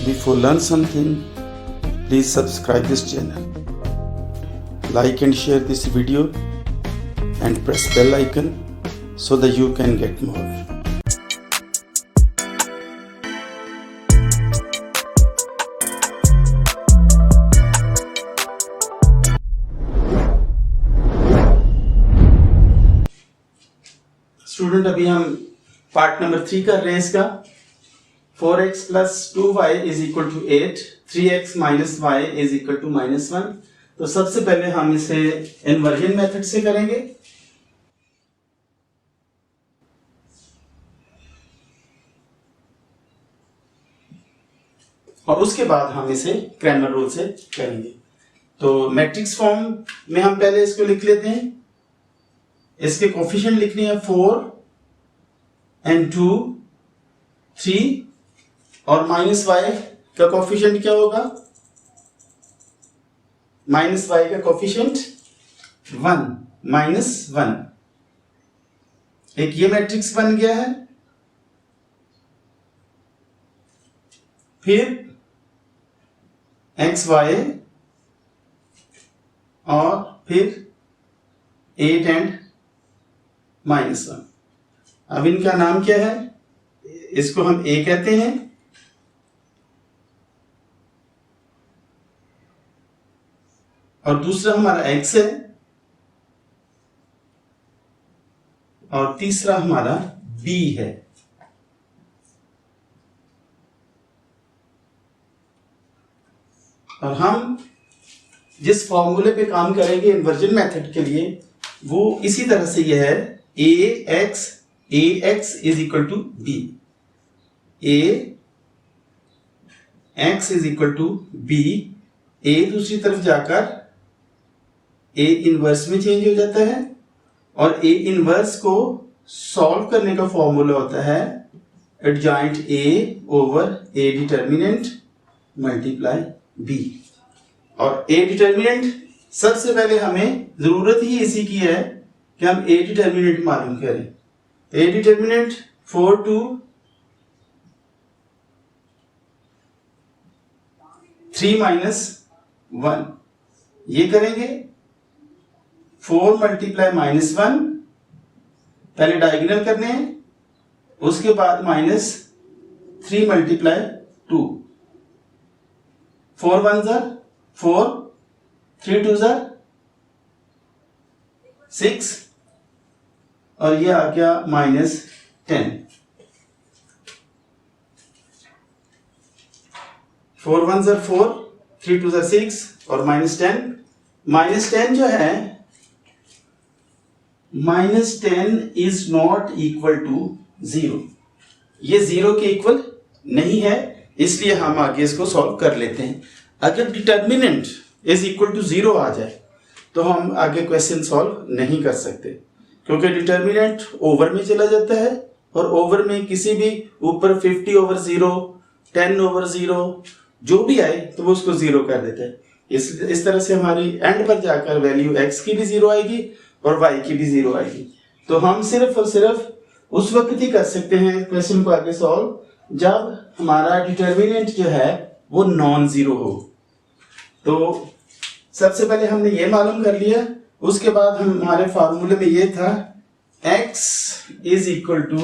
Before learn something, please subscribe this channel. Like and share this video and press bell icon so that you can get more. Student अभी हम part number 3 कर रहे हैं इसका 4x plus 2y is equal to 8, 3x minus y is equal to -1। तो सबसे पहले हम इसे इन्वर्जन मेथड से करेंगे। और उसके बाद हम इसे क्रैमर रूल से करेंगे। तो मैट्रिक्स फॉर्म में हम पहले इसको लिख लेते हैं। इसके कोफिशिएंट लिखने हैं 4 and 2 3 और माइनस y का कोफिशिएंट क्या होगा? माइनस y का कोफिशिएंट 1 -1। एक ये मैट्रिक्स बन गया है। फिर x y और फिर 8 and -1। अब इनका नाम क्या है? इसको हम a कहते हैं और दूसरा हमारा x है और तीसरा हमारा b है। और हम जिस फॉर्मूले पे काम करेंगे इन्वर्जन मेथड के लिए वो इसी तरह से यह है ax is equal to b, ax is equal to b। a दूसरी तरफ जाकर a इनवर्स में चेंज हो जाता है और a इनवर्स को सॉल्व करने का फॉर्मूला होता है adjoint a over a determinant multiply b। और a डिटर्मिनेंट सबसे पहले हमें जरूरत ही इसी की है कि हम a डिटर्मिनेंट मालूम करें। a डिटर्मिनेंट 4 to 3 -1 ये करेंगे। 4 मल्टीप्लाई -1 पहले डायगोनल करने हैं, उसके बाद -3 मल्टीप्लाई 2। 4 1 ज़ा 4, 3 2 ज़ा 6 और ये आ गया -10। 4 1 ज़ा 4, 3 2 ज़ा 6 और -10। -10 जो है -10 इज नॉट इक्वल टू 0। ये 0 के इक्वल नहीं है, इसलिए हम आगे इसको सॉल्व कर लेते हैं। अगर डिटर्मिनेंट इज इक्वल टू 0 आ जाए तो हम आगे क्वेश्चन सॉल्व नहीं कर सकते, क्योंकि डिटर्मिनेंट ओवर में चला जाता है और ओवर में किसी भी ऊपर 50/0, 10/0 जो भी आए तो वो उसको 0 कर देता है। इस तरह से हमारी एंड पर जाकर वैल्यू x की भी 0 आएगी और y की भी 0 आएगी। तो हम सिर्फ और सिर्फ उस वक्त ही कर सकते हैं क्वेश्चन को आगे सॉल्व जब हमारा डिटर्मिनेंट जो है वो नॉन जीरो हो। तो सबसे पहले हमने ये मालूम कर लिया, उसके बाद हमारे फार्मूले में ये था x is equal to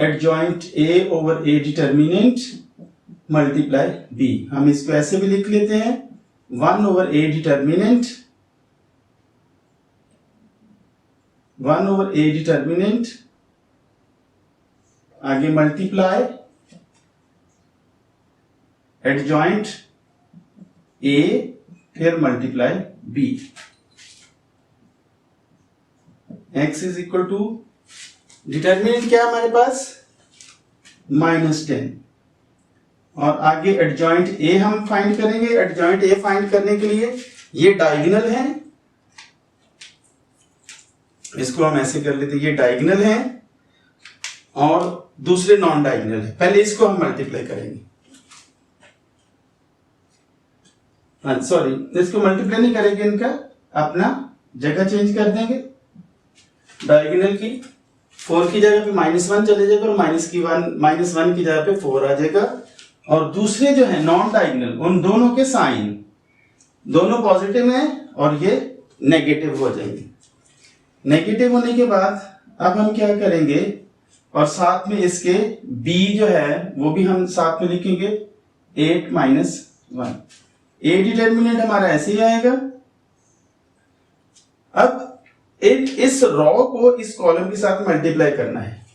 adjoint a over a determinant multiply b। हम इसको ऐसे भी लिख लेते हैं 1 over a determinant, 1 over a determinant आगे मल्टीप्लाई एडजॉइंट a फिर multiply b। x is equal to determinant क्या है हमारे पास -10 और आगे एडजॉइंट a हम फाइंड करेंगे। एडजॉइंट a फाइंड करने के लिए ये डायगोनल है, इसको हम ऐसे कर लेते हैं, ये डायगोनल है और दूसरे नॉन डायगोनल है। पहले इसको हम मल्टीप्लाई करेंगे, सॉरी इसको मल्टीप्लाई नहीं करेंगे, इनका अपना जगह चेंज कर देंगे। डायगोनल की 4 की जगह पे -1 चले जाएगा और -1 की जगह पे 4 आ जाएगा और दूसरे जो है नॉन डायगोनल, उन दोनों के साइन दोनों पॉजिटिव हैं और ये नेगेटिव हो जाएंगे। नेगेटिव होने के बाद अब हम क्या करेंगे, और साथ में इसके b जो है वो भी हम साथ में लिखेंगे 8 माइनस 1। a डिटर्मिनेंट हमारा ऐसे ही आएगा। अब इस रॉ को इस कॉलम के साथ मल्टीप्लाई करना है,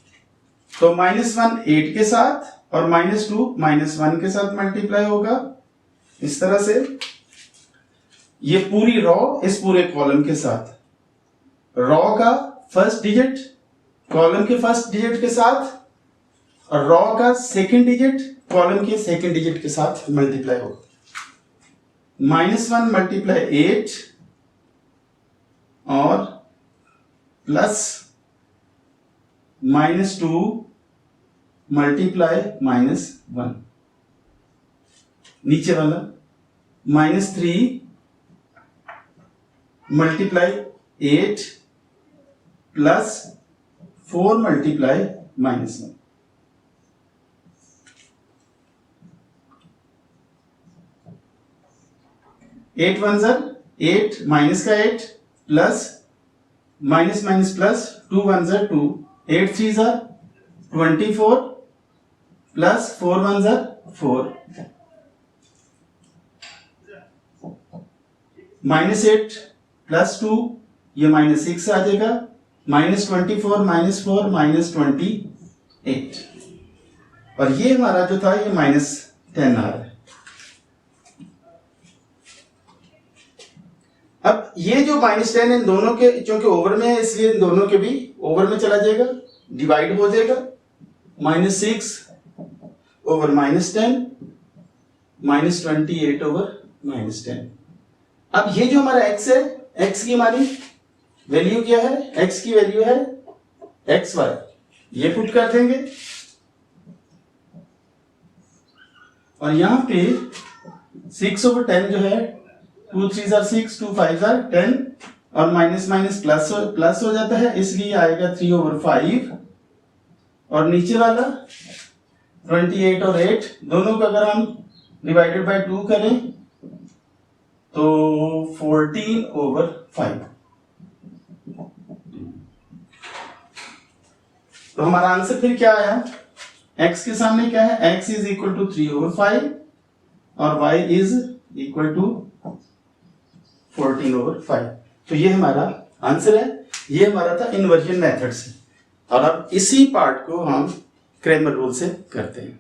तो -1 8 के साथ और -2 -1 के साथ मल्टीप्लाई होगा। इस तरह से ये पूरी रॉ इस पूरे कॉलम के साथ, रॉ का फर्स्ट डिजिट कॉलम के फर्स्ट डिजिट के साथ और रॉ का सेकंड डिजिट कॉलम के सेकंड डिजिट के साथ मल्टीप्लाई होगा। -1 मल्टीप्लाई 8 और प्लस -2 मल्टीप्लाई -1, नीचे वाला -3 मल्टीप्लाई 8 प्लस 4 मल्टीप्लाई -1। एट 1 ज़र 8 माइनस का 8 प्लस माइनस माइनस प्लस 2 1 ज़र 2, 8 3 ज़र 24 प्लस 4 1 ज़र 4, -8 प्लस 2 ये -6 आ जाएगा, -24 -4 -28, और ये हमारा जो था ये -10 आ रहा है। अब ये जो -10 इन दोनों के क्योंकि ओवर में है इसलिए इन दोनों के भी ओवर में चला जाएगा, डिवाइड हो जाएगा। -6 ओवर -10 -28 ओवर -10। अब ये जो हमारा x है, x की हमारी वैल्यू क्या है, x की वैल्यू है xy, ये पुट कर देंगे और यहां पे 6 ओवर 10 जो है 2 3 ज़र 6 2 5 ज़र 10 और माइनस माइनस प्लस हो जाता है, इसलिए आएगा 3 ओवर 5 और नीचे वाला 28 और 8 दोनों को अगर हम डिवाइडेड बाय 2 करें तो 14 ओवर 5। तो हमारा आंसर फिर क्या आया, x के सामने क्या है, x is equal to 3 over 5 और y is equal to 14 over 5। तो ये हमारा आंसर है, ये हमारा था इन्वर्जन मेथड से। और अब इसी पार्ट को हम क्रेमर रूल से करते हैं।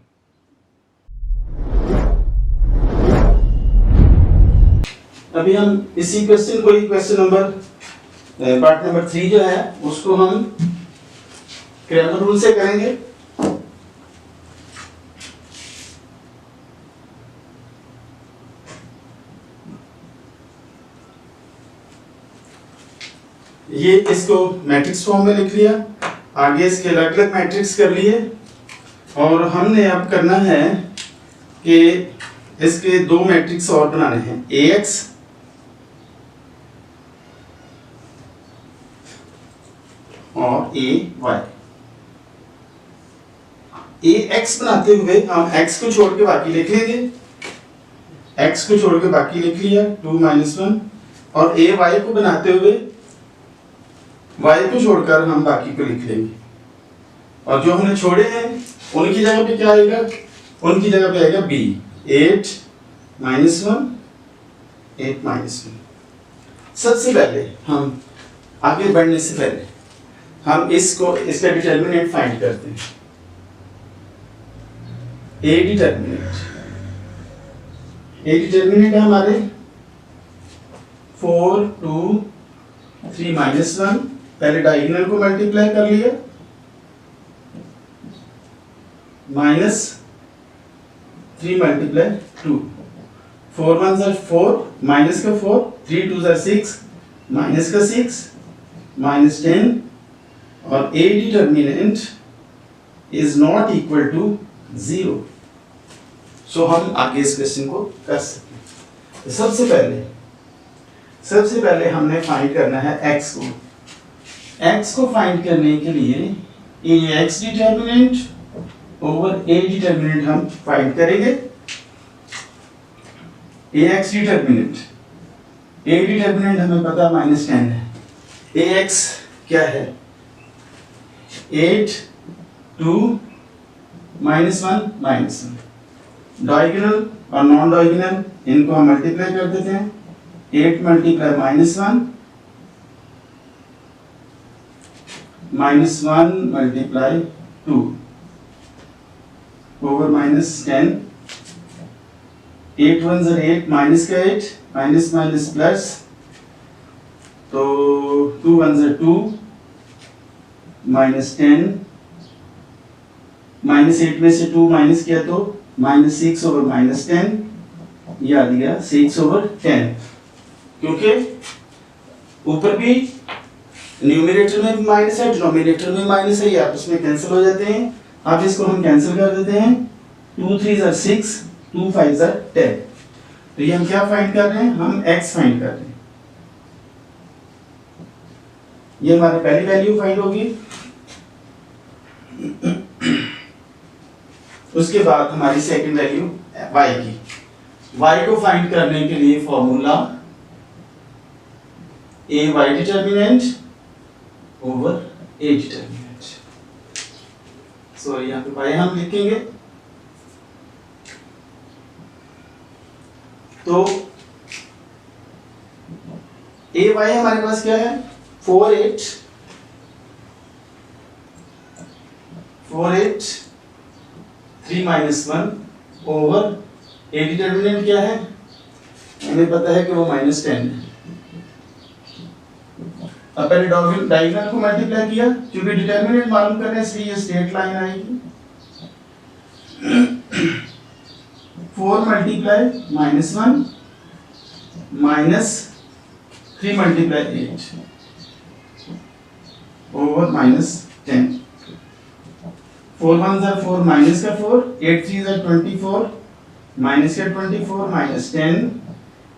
अभी हम इसी क्वेश्चन को ही क्वेश्चन नंबर पार्ट नंबर 3 जो है उसको हम क्रेमर रूल से करेंगे। ये इसको मैट्रिक्स फॉर्म में लिख लिया, आगे इसके अलग अलग मैट्रिक्स कर लिए और हमने अब करना है कि इसके दो मैट्रिक्स और बनाने हैं, AX और AY। AX बनाते हुए हम x को छोड़ के बाकी लिख लेंगे, x को छोड़ के बाकी लिख लिया 2 - 1, और AY को बनाते हुए y को छोड़कर हम बाकी को लिख लेंगे, और जो हमने छोड़े हैं उनकी जगह पे क्या आएगा, उनकी जगह पे आएगा b 8 - 1 8 - 1। सबसे पहले हम आगे बढ़ने से पहले हम इसका डिटर्मिनेंट फाइंड करते हैं। A डिटर्मिनेंट है हमारे 4 2 3 - 1, पहले डायगोनल को मल्टीप्लाई कर लिया, -3 मल्टीप्लाई 2, 4 1 ज़र 4 माइनस का 4, 3 2 ज़र 6 माइनस का 6 -10, और A determinant is not equal to 0। So हम आगे इस क्वेश्चन को कर सकते हैं। तो सबसे पहले हमने फाइंड करना है x को। x को फाइंड करने के लिए AX determinant over A determinant हम फाइंड करेंगे। ax डिटर्मिनेंट, ए डिटर्मिनेंट हमें पता -10 है। ax क्या है? 8 2 -1 -1। डायगोनल और नॉन डायगोनल इनको हम मल्टीप्लाई कर देते हैं। 8 मल्टीप्लाई -1 -1 मल्टीप्लाई 2 ओवर -10। 8 1 8 माइनस का 8 माइनस माइनस प्लस, तो 2 1 2 -10 -8 में से 2 माइनस किया तो -6 ओवर -10, ये आ गया 6 ओवर 10। क्योंकि ऊपर भी न्यूमरेटर में भी माइनस है, डिनोमिनेटर में माइनस है, ये आपस में कैंसिल हो जाते हैं। अब इसको हम कैंसिल कर देते हैं। 2 3 6 2 5 10। तो ये हम क्या फाइंड कर रहे हैं? हम x फाइंड कर रहे हैं। ये हमारी पहली वैल्यू फाइंड होगी। उसके बाद हमारी सेकंड वैल्यू y की। y को फाइंड करने के लिए formula a y determinant over a determinant. So यहाँ पे y हम लिखेंगे, तो a y हमारे पास क्या है? 4 8 3 -1 ओवर a डिटर्मिनेंट क्या है? हमें पता है कि वो -10 है। अब पहले डायगोनल को मल्टीप्लाई किया, क्योंकि डिटर्मिनेंट मालूम करना है इसलिए ये स्ट्रेट लाइन आएगी। 4 मल्टीप्लाई -1 -3 मल्टीप्लाई 8 ओवर -10। 4 1 4 माइनस का 4, 8 3 24 माइनस का 24 -10,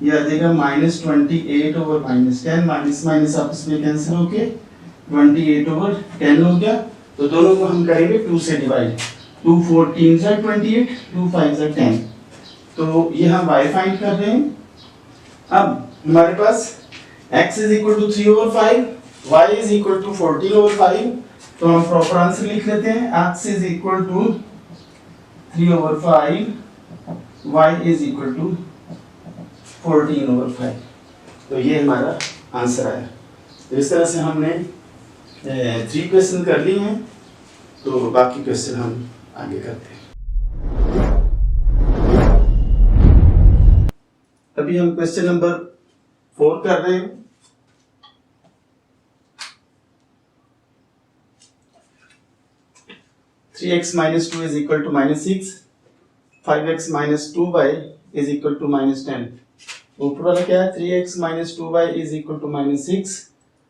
ये आ जाएगा -28 ओवर -10। माइनस माइनस आपस में कैंसिल होके 28 ओवर 10 हो गया। तो दोनों को हम करेंगे 2 से डिवाइड। 2 4 3 28, 2 5 10। तो ये हम y फाइंड कर रहे हैं। अब हमारे पास x is equal to 3 over 5, y is equal to 14 over 5। तो हम प्रॉपर आंसर लिख लेते हैं। x is equal to 3 over 5, y is equal to 14 over 5। तो ये हमारा आंसर आया। तो इस तरह से हमने 3 क्वेश्चन कर लिए हैं। तो बाकी क्वेश्चन हम आगे करते हैं। अभी हम क्वेश्चन नंबर 4 कर रहे हैं। (3x - 2 is equal to -6), 5x - 2y is equal to -10। ऊपर वाला क्या है? 3x - 2y is equal to -6,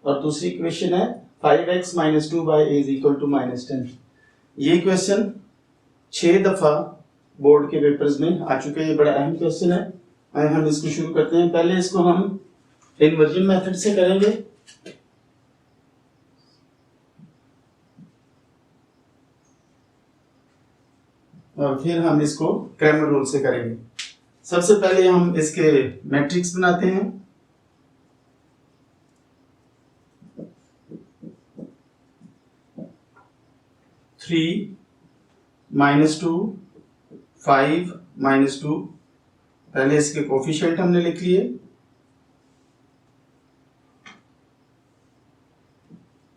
और दूसरी इक्वेशन है 5x - 2y is equal to -10। ये क्वेश्चन 6 दफा बोर्ड के पेपर्स में आ चुके हैं। ये बड़ा अहम क्वेश्चन है। हम इसको शुरू करते हैं। पहले इसको हम इन्वर्जन मेथड से करेंगे, और फिर हम इसको क्रैमर रूल से करेंगे। सबसे पहले हम इसके मैट्रिक्स बनाते हैं। (3 - 2 5 - 2), पहले इसके कोफिशिएंट हमने लिख लिए,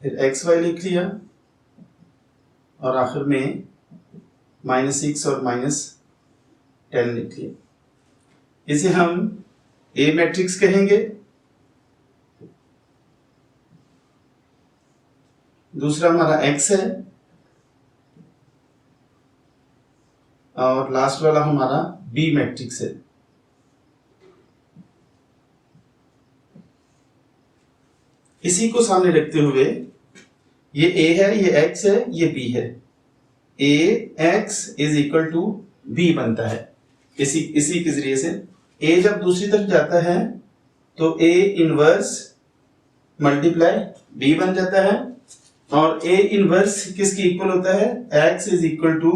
फिर एक्स वाई लिख लिया, और आखिर में -6 और -10 लिख लिया। इसे हम ए मैट्रिक्स कहेंगे। दूसरा हमारा एक्स है, और लास्ट वाला हमारा बी मैट्रिक्स है। इसी को सामने रखते हुए ये a है, ये x है, ये b है। ax is equal to b बनता है। इसी के जरिए से a जब दूसरी तरफ जाता है तो a इनवर्स मल्टीप्लाई b बन जाता है, और a इनवर्स किसके इक्वल होता है? x is equal to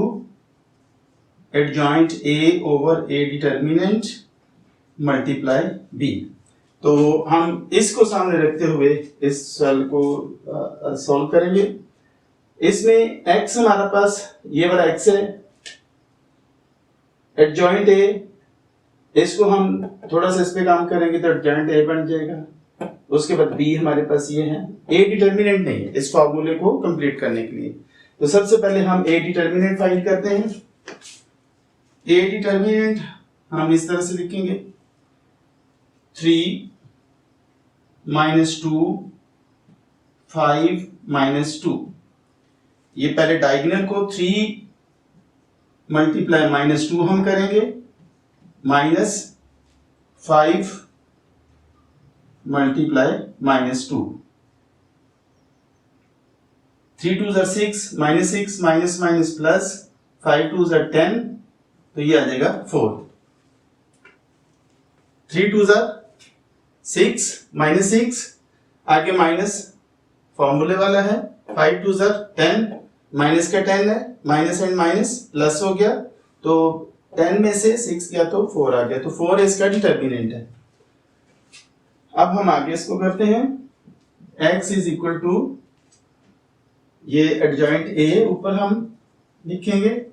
adjoint A over A determinant multiply B. तो हम इसको सामने रखते हुए इस सवाल को सॉल्व करेंगे। इसमें x हमारे पास ये वाला x है, एडजॉइंट ए, इसको हम थोड़ा सा इस पे काम करेंगे तो एडजॉइंट ए बन जाएगा। उसके बाद b हमारे पास ये है, a डिटर्मिनेंट नहीं है इस फॉर्मूले को कंप्लीट करने के लिए। तो सबसे पहले हम a डिटर्मिनेंट फाइंड करते हैं। a डिटर्मिनेंट हम इस तरह से लिखेंगे 3 - 2 5 - 2। ये पहले डायगोनल को 3 मल्टीप्लाई -2 हम करेंगे, -5 मल्टीप्लाई -2। 3 2 6 -6 माइनस प्लस 5 2 10, तो ये आ जाएगा 4। 3 2 6 -6, आगे माइनस फॉर्मूले वाला है, 5 2 10, माइनस का 10 है, माइनस एंड माइनस प्लस हो गया, तो 10 में से 6 गया तो 4 आ गया, तो 4 इसका डिटर्मिनेंट है। अब हम आगे इसको करते हैं, x इज इक्वल टू ये एडजॉइंट a ऊपर हम लिखेंगे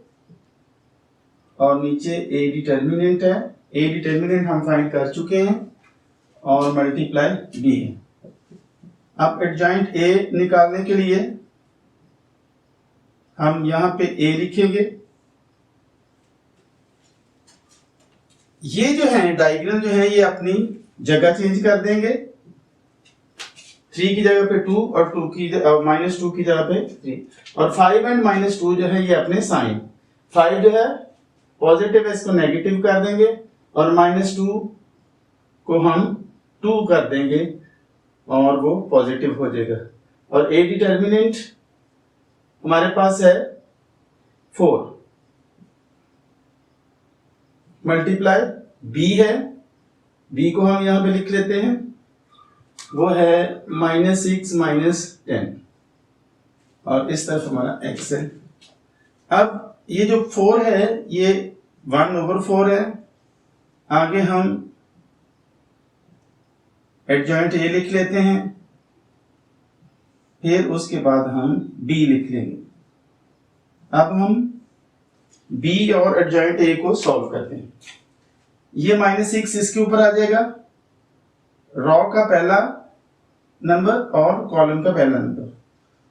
और नीचे a डिटर्मिनेंट है। a डिटर्मिनेंट हम फाइंड कर चुके हैं और मल्टीप्लाई b है। अब एडजॉइंट a निकालने के लिए हम यहां पे a लिखेंगे। ये जो है डायगोनल जो है ये अपनी जगह चेंज कर देंगे, 3 की जगह पे 2 और -2 की जगह पे 3, और 5 एंड -2 जो है ये अपने साइन, 5 जो है पॉजिटिव है इसको नेगेटिव कर देंगे और -2 को हम 2 कर देंगे और वो पॉजिटिव हो जाएगा। और a डिटर्मिनेंट हमारे पास है 4 मल्टीप्लाई b है, b को हम यहां पे लिख लेते हैं, वो है -6 -10 और इस तरफ हमारा x है। अब ये जो 4 है ये 1/4 है। आगे हम एडजॉइंट a लिख लेते हैं, फिर उसके बाद हम b लिख लेंगे। अब हम b और एडजॉइंट a को सॉल्व करते हैं। ये -6 इसके ऊपर आ जाएगा, रॉ का पहला नंबर और कॉलम का पहला नंबर,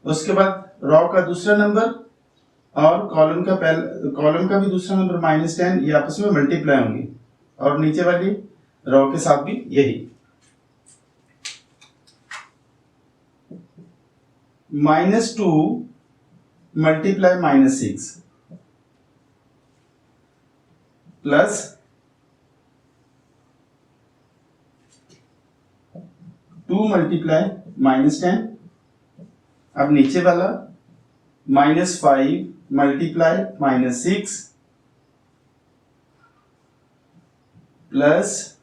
उसके बाद रॉ का दूसरा नंबर और कॉलम का भी दूसरा नंबर -10, ये आपस में मल्टीप्लाई होंगे और नीचे वाली रॉ के साथ भी यही। -2 मल्टीप्लाई -6 प्लस 2 मल्टीप्लाई -10, अब नीचे वाला -5 मल्टीप्लाई -6 प्लस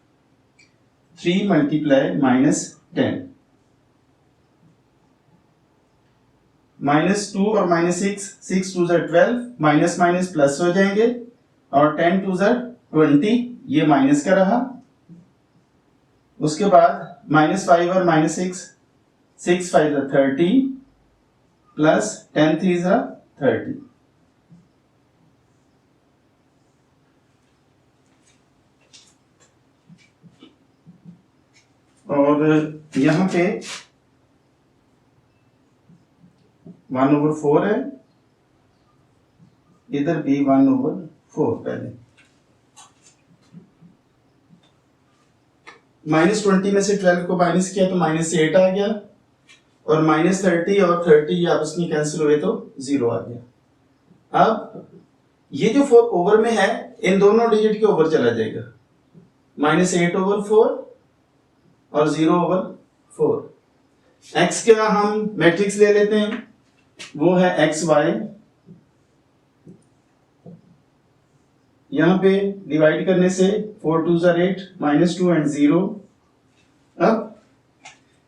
3 मल्टीप्लाई -10। -2 और -6, 6 2 12, माइनस माइनस प्लस हो जाएंगे और 10 2 20, ये माइनस का रहा। उसके बाद -5 और -6, 6 5 30 प्लस 10 3 30। और यहां पे 1/4 है, इधर भी 1/4। पहले -20 में से 12 को माइनस किया तो -8 आ गया और -30 और 30 ये आपस में कैंसिल हुए तो 0 आ गया। अब ये जो 4 ओवर में है इन दोनों डिजिट के ओवर चला जाएगा, -8/4 और 0/4। x का हम मैट्रिक्स ले लेते हैं, वो है xy, यहां पे डिवाइड करने से 4 2 8, -2 एंड 0। अब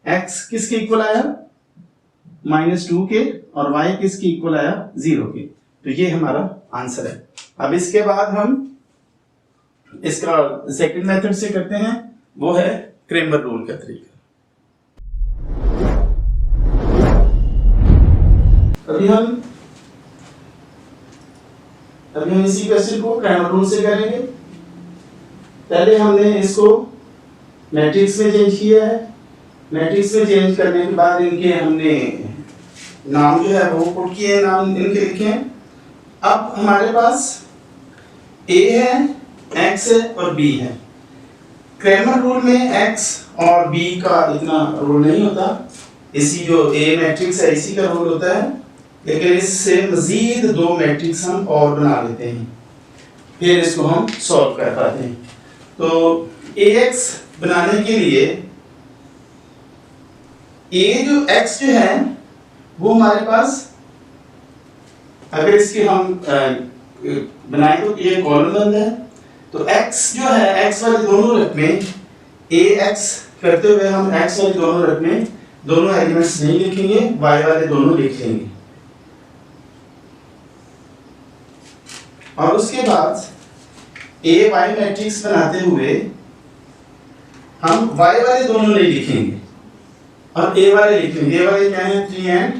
x किसके इक्वल आया, -2 के, और y किसके इक्वल आया, 0 के। तो ये हमारा आंसर है। अब इसके बाद हम इसका सेकंड मेथड से करते हैं, वो है क्रेमर रूल का तरीका। अभी हम इसी क्वेश्चन को क्रेमर रूल से करेंगे। पहले हमने इसको मैट्रिक्स में चेंज किया है। मैट्रिक्स में चेंज करने के बाद इनके हमने नाम जो है वो पुट किए, नाम इनके लिखे हैं। अब हमारे पास a है, x है और b है। क्रेमर रूल में x और b का इतना रोल नहीं होता, इसी जो a मैट्रिक्स है इसी का रोल होता है, लेकिन इससे मजीद दो मैट्रिक्स हम और बना लेते हैं, फिर इसको हम सॉल्व कर पाते हैं। तो ax बनाने के लिए a जो x जो है वो हमारे पास, अगर इसकी हम बनाए तो ये कॉलम बंद है, तो x जो है x वाले दोनों रख में ax करते हुए हम x वाले दोनों रख में दोनों एलिमेंट्स नहीं लिखेंगे, y वाले दोनों लिख लेंगे। और उसके बाद a y मैट्रिक्स बनाते हुए हम y वाले दोनों नहीं लिखेंगे और a वाले लिखेंगे। a वाले क्या है 3 and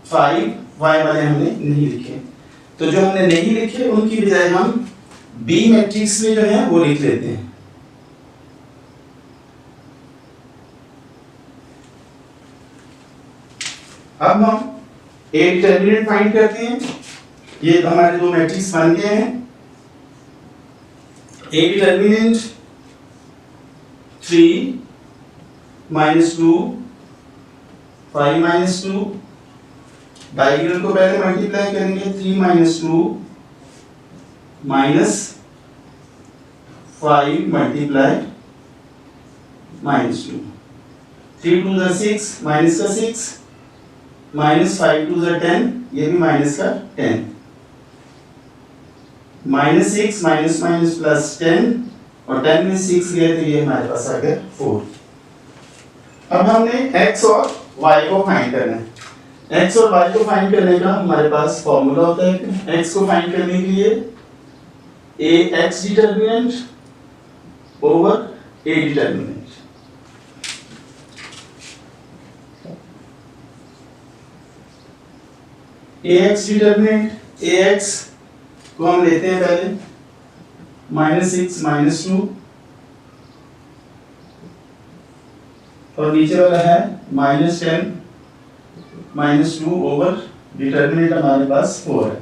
5, y वाले हमने नहीं लिखे। तो जो हमने नहीं लिखे उनकी बजाय हम b मैट्रिक्स में जो है वो लिख लेते हैं। अब हम a डिटरमिनेंट फाइंड करते हैं। ये हमारे दो मैट्रिक्स बन गए हैं। a डिटरमिनेंट 3 -2 5 -2, डायगोनल को पहले मल्टीप्लाई करेंगे, 3 - 2 -5 मल्टीप्लाई -2, 3 2 = 6, माइनस का 6, -5 2 = 10, ये भी माइनस का 10, -6 माइनस प्लस 10 और 10 में 6 गए तो ये हमारे पास आ गया 4। अब हमने x और y को फाइंड करना है। x और y को फाइंड करने का हमारे पास फॉर्मूला होता है। x को फाइंड करने के लिए ax determinant over a determinant. ax determinant, ax को हम लेते हैं पहले -6 -2 और नीचे वाला है -10 -2 ओवर डिटरमिनेंट हमारे पास 4 है।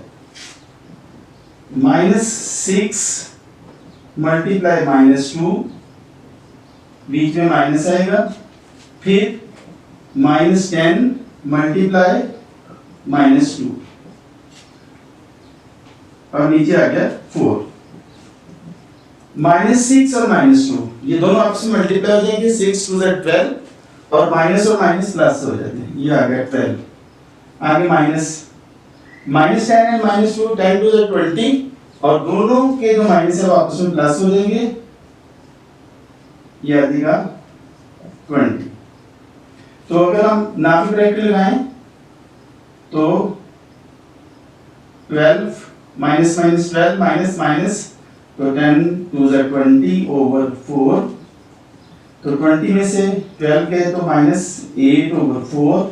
-6 मल्टीप्लाई -2, बीच में माइनस आएगा, फिर -10 मल्टीप्लाई -2 और नीचे आ गया 4। -6 और -2 ये दोनों आपस में मल्टीप्लाई हो जाएंगे, 6 2 = 12 और माइनस और माइनस प्लस हो जाते हैं, ये आ गया 12। आगे -10 एंड -2, 10 2 = 20 और दोनों के जो माइनस है वो आपस में प्लस हो जाएंगे, ये आ जाएगा 20। तो अगर हम नाफी ब्रैकेट लगाएं तो 12 -12 माइनस तो 10 2 = 20 ओवर 4। तो 20 में से 12 गए तो -8 ओवर 4,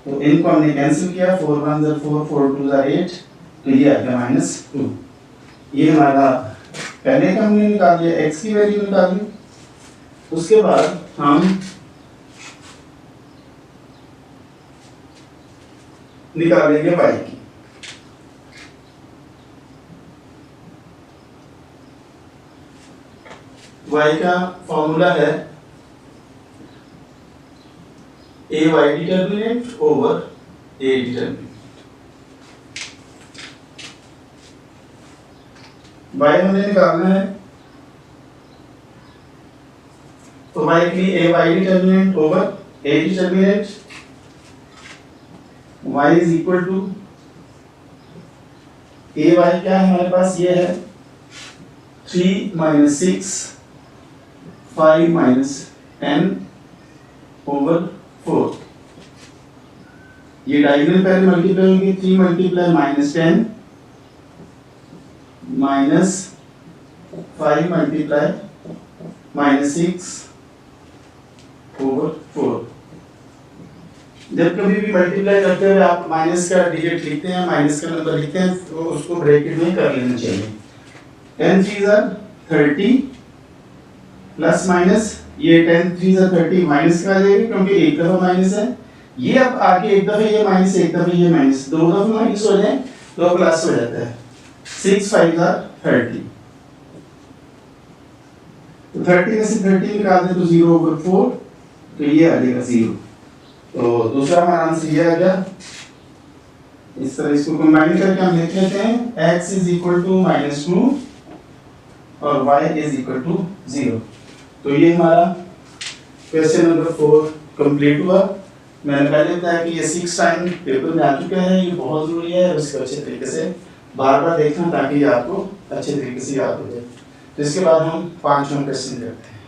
तो इनको हमने कैंसिल किया, 4 1 = 4 4 2 = 8, तो ये आ गया -2। ये हमारा पहले का हमने निकाल लिया, x की वैल्यू निकाल ली। उसके बाद हम निकालेंगे y की। y का फॉर्मूला है ay determinant over a determinant. y हमें निकालना है, तो y के लिए ay determinant over a determinant, y is equal to ay क्या है हमारे पास, ये है 3 - 6 5 - 10 ओवर 4। ये डायगोनल पहले मल्टीप्लाई होगी, 3 multiply -10 minus 5 multiply minus 6 over 4। जब कभी भी मल्टीप्लाई करते हुए आप माइनस का डिजिट लिखते हैं, माइनस का नंबर लिखते हैं, तो उसको ब्रैकेट में कर लेना चाहिए। 10 3 30 प्लस माइनस, ये 10 3 30 माइनस का आ जाएगा क्योंकि एक दफा माइनस है। ये अब आगे एक दफा ये माइनस, एक दफा ये माइनस, दो दफा माइनस हो जाए तो प्लस हो जाता है। 6 5 30, तो 30 में से 30 निकाल दें तो 0 over 4, तो ये आ जाएगा 0। तो दूसरा हमारा आंसर ये आ गया। इस तरह इसको कंबाइन करके हम लिख लेते हैं x इज इक्वल टू -2 और y इज इक्वल टू 0। तो ये हमारा क्वेश्चन नंबर 4 कंप्लीट हुआ। मैंने पहले बताया कि ये 6 टाइम पेपर में आ चुका है, ये बहुत जरूरी है इसको अच्छे तरीके से बार बार देखना ताकि आपको अच्छे तरीके से याद हो जाए। तो इसके बाद हम 5वां क्वेश्चन करते हैं।